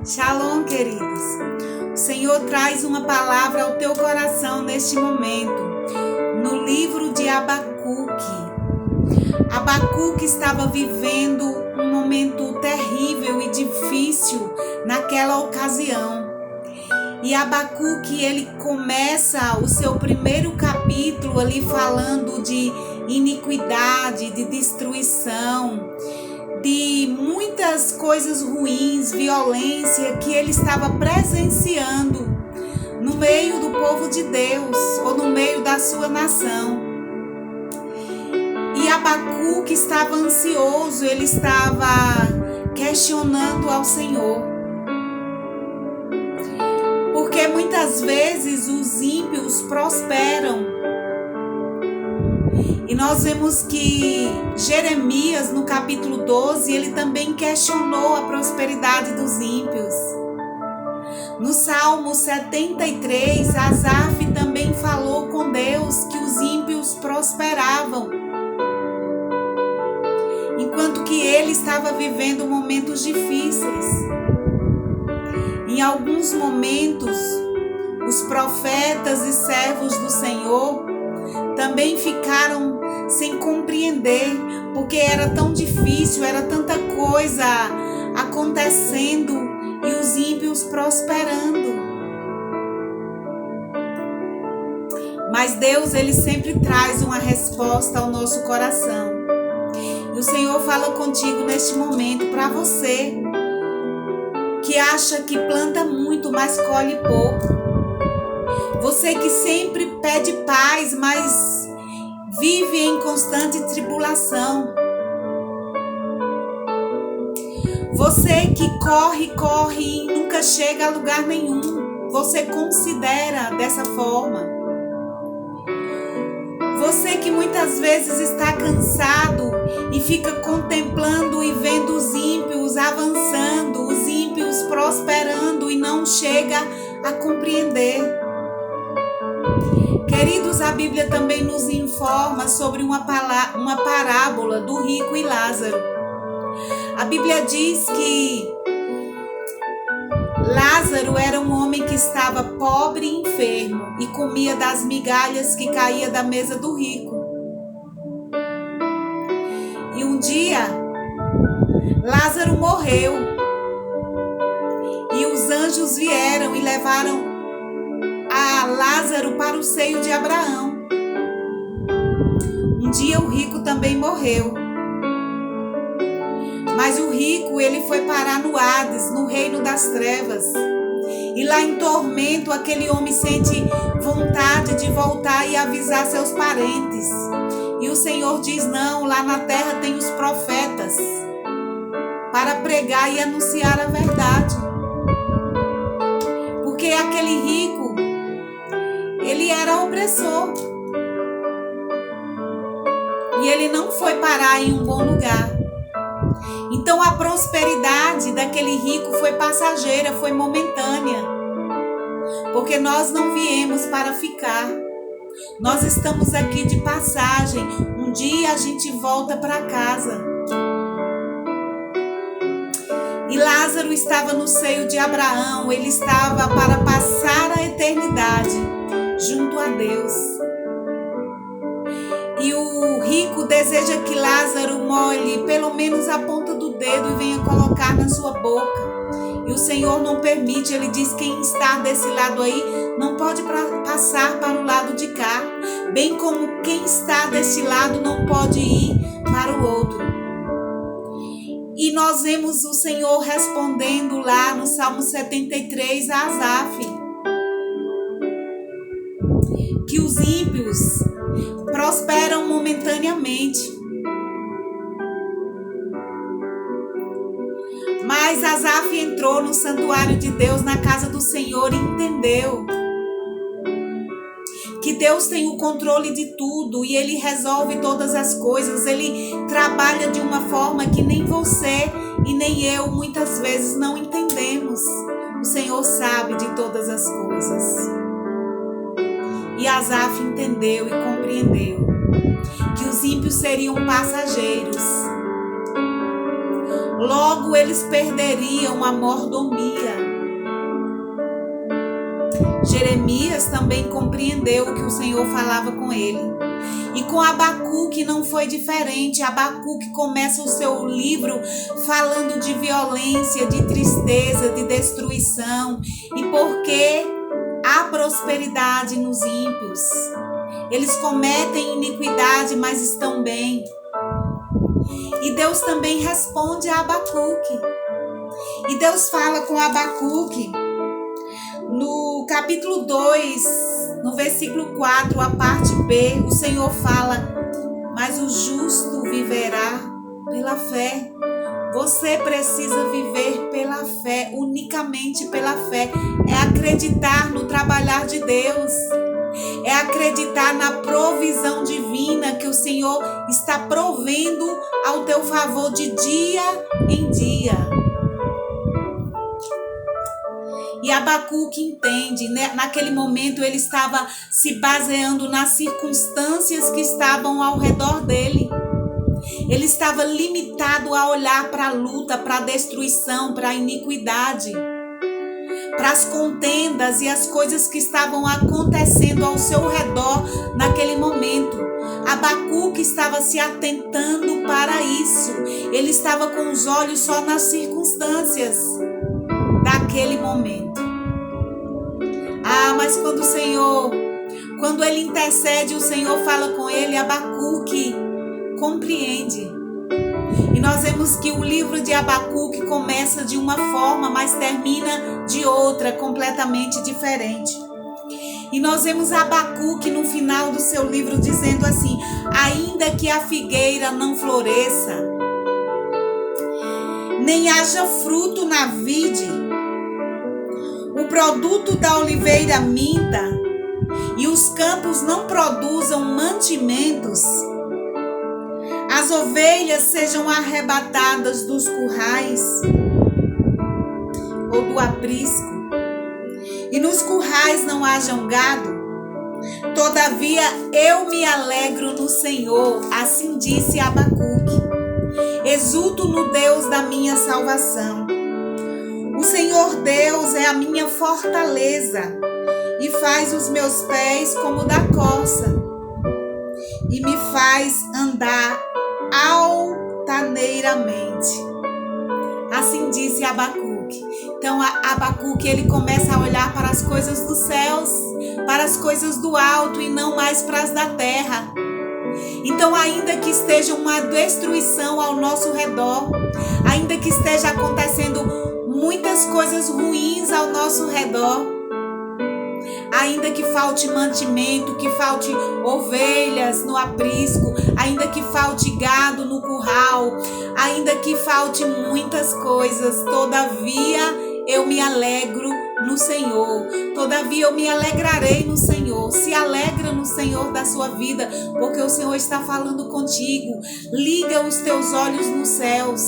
Shalom, queridos. O Senhor traz uma palavra ao teu coração neste momento, no livro de Abacuque. Abacuque estava vivendo um momento terrível e difícil naquela ocasião. E Abacuque, ele começa o seu primeiro capítulo ali falando de iniquidade, de destruição, de muitas coisas ruins, violência que ele estava presenciando no meio do povo de Deus ou no meio da sua nação. E Abacuque estava ansioso, ele estava questionando ao Senhor. Porque muitas vezes os ímpios prosperam. E nós vemos que Jeremias, no capítulo 12, ele também questionou a prosperidade dos ímpios. No Salmo 73, Asaf também falou com Deus que os ímpios prosperavam, enquanto que ele estava vivendo momentos difíceis. Em alguns momentos, os profetas e servos do Senhor também ficaram sem compreender, porque era tão difícil, era tanta coisa acontecendo e os ímpios prosperando. Mas Deus, ele sempre traz uma resposta ao nosso coração. E o Senhor fala contigo neste momento, para você que acha que planta muito, mas colhe pouco. Você que sempre pede paz, mas vive em constante tribulação. Você que corre e nunca chega a lugar nenhum. Você considera dessa forma. Você que muitas vezes está cansado e fica contemplando e vendo os ímpios avançando, os ímpios prosperando e não chega a compreender. Queridos, a Bíblia também nos informa sobre uma parábola do rico e Lázaro. A Bíblia diz que Lázaro era um homem que estava pobre e enfermo e comia das migalhas que caía da mesa do rico. E um dia, Lázaro morreu e os anjos vieram e levaram a Lázaro para o seio de Abraão. Um dia o rico também morreu. Mas o rico, ele foi parar no Hades, no reino das trevas. E lá em tormento, aquele homem sente vontade de voltar e avisar seus parentes. E o Senhor diz, não, lá na terra tem os profetas para pregar e anunciar a verdade. Porque aquele rico, ele era opressor. E ele não foi parar em um bom lugar. Então a prosperidade daquele rico foi passageira, foi momentânea. Porque nós não viemos para ficar. Nós estamos aqui de passagem. Um dia a gente volta para casa. E Lázaro estava no seio de Abraão. Ele estava para passar a eternidade junto a Deus. E o rico deseja que Lázaro molhe pelo menos a ponta do dedo e venha colocar na sua boca. E o Senhor não permite, ele diz, quem está desse lado aí não pode passar para o lado de cá, bem como quem está desse lado não pode ir para o outro. E nós vemos o Senhor respondendo lá no Salmo 73 a Asaf, que os ímpios prosperam momentaneamente. Mas Asaf entrou no santuário de Deus, na casa do Senhor, e entendeu que Deus tem o controle de tudo e Ele resolve todas as coisas. Ele trabalha de uma forma que nem você e nem eu muitas vezes não entendemos. O Senhor sabe de todas as coisas. E Asaf entendeu e compreendeu que os ímpios seriam passageiros. logo eles perderiam a mordomia. Jeremias também compreendeu o que o Senhor falava com ele. E com Abacuque não foi diferente. Abacuque começa o seu livro falando de violência, de tristeza, de destruição. E porque há prosperidade nos ímpios. Eles cometem iniquidade, mas estão bem. E Deus também responde a Abacuque. E Deus fala com Abacuque no capítulo 2, no versículo 4, a parte B, o Senhor fala: mas o justo viverá pela fé. Você precisa viver pela fé, unicamente pela fé. É acreditar no trabalhar de Deus. É acreditar na provisão divina que o Senhor está provendo ao teu favor de dia em dia. E Abacuque entende, né? Naquele momento ele estava se baseando nas circunstâncias que estavam ao redor dele. Ele estava limitado a olhar para a luta, para a destruição, para a iniquidade, para as contendas e as coisas que estavam acontecendo ao seu redor naquele momento. Abacuque estava se atentando para isso. Ele estava com os olhos só nas circunstâncias daquele momento. Mas quando ele intercede, o Senhor fala com ele, Abacuque compreende. E nós vemos que o livro de Abacuque começa de uma forma, mas termina de outra, completamente diferente. E nós vemos Abacuque no final do seu livro dizendo assim: ainda que a figueira não floresça, nem haja fruto na vide, o produto da oliveira minta, e os campos não produzam mantimentos, as ovelhas sejam arrebatadas dos currais ou do aprisco, e nos currais não hajam gado, todavia eu me alegro no Senhor, assim disse Abacuque. Exulto no Deus da minha salvação. O Senhor Deus é a minha fortaleza e faz os meus pés como da corça e me faz andar altaneiramente. Assim disse Abacuque. Então Abacuque ele começa a olhar para as coisas dos céus, para as coisas do alto e não mais para as da terra. Então, ainda que esteja uma destruição ao nosso redor, ainda que esteja acontecendo muitas coisas ruins ao nosso redor, ainda que falte mantimento, que falte ovelhas no aprisco, ainda que falte gado no curral, ainda que falte muitas coisas, todavia eu me alegro no Senhor. Todavia eu me alegrarei no Senhor. Se alegra no Senhor da sua vida, porque o Senhor está falando contigo. Liga os teus olhos nos céus.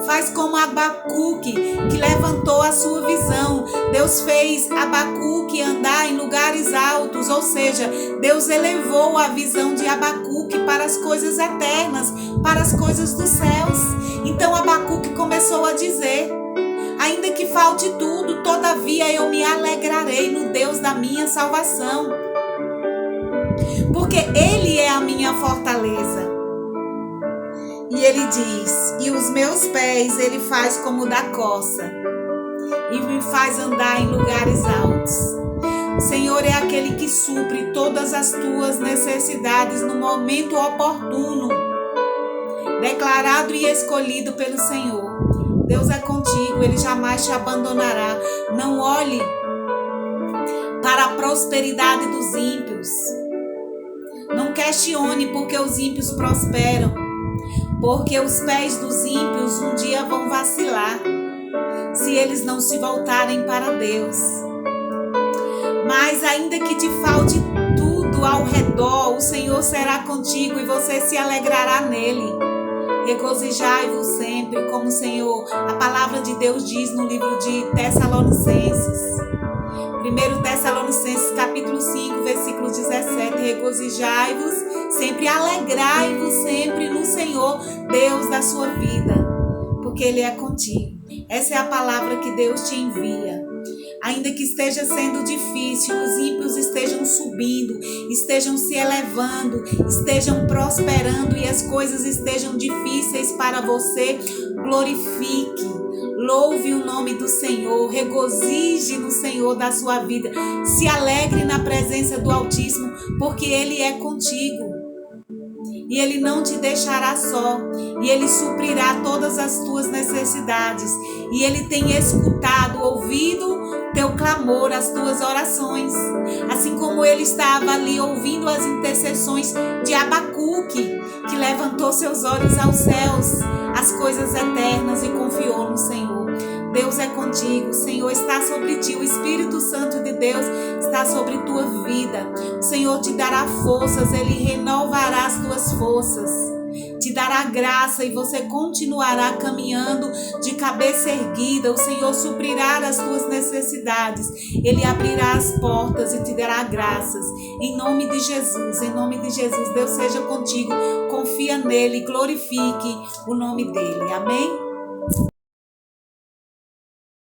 Faz como Abacuque, que levantou a sua visão. Deus fez Abacuque andar em lugares altos, ou seja, Deus elevou a visão de Abacuque para as coisas eternas, para as coisas dos céus. Então Abacuque começou a dizer: ainda que falte tudo, todavia eu me alegrarei no Deus da minha salvação, porque Ele é a minha fortaleza. E ele diz: e os meus pés ele faz como da coça e me faz andar em lugares altos. O Senhor é aquele que supre todas as tuas necessidades no momento oportuno, declarado e escolhido pelo Senhor. Deus é contigo, Ele jamais te abandonará. Não olhe para a prosperidade dos ímpios. Não questione porque os ímpios prosperam, porque os pés dos ímpios um dia vão vacilar, se eles não se voltarem para Deus. Mas ainda que te falte tudo ao redor, o Senhor será contigo e você se alegrará nele. Regozijai-vos sempre, como o Senhor, a palavra de Deus diz no livro de Tessalonicenses. 1 Tessalonicenses capítulo 5, versículo 17. Regozijai-vos sempre, alegrai-vos sempre no Senhor, Deus da sua vida. porque Ele é contigo. Essa é a palavra que Deus te envia. Ainda que esteja sendo difícil, os ímpios estejam subindo, estejam se elevando, estejam prosperando e as coisas estejam difíceis para você, glorifique, louve o nome do Senhor, regozije no Senhor da sua vida, se alegre na presença do Altíssimo, porque Ele é contigo. E Ele não te deixará só, e Ele suprirá todas as tuas necessidades, e Ele tem escutado, ouvido teu clamor, as tuas orações, assim como Ele estava ali ouvindo as intercessões de Abacuque, que levantou seus olhos aos céus, as coisas eternas, e confiou no Senhor. Deus é contigo, o Senhor está sobre ti, o Espírito Santo de Deus está sobre tua vida. O Senhor te dará forças, Ele renovará as tuas forças, te dará graça e você continuará caminhando de cabeça erguida. O Senhor suprirá as tuas necessidades, Ele abrirá as portas e te dará graças. Em nome de Jesus, Deus seja contigo, confia nele, glorifique o nome dEle. Amém?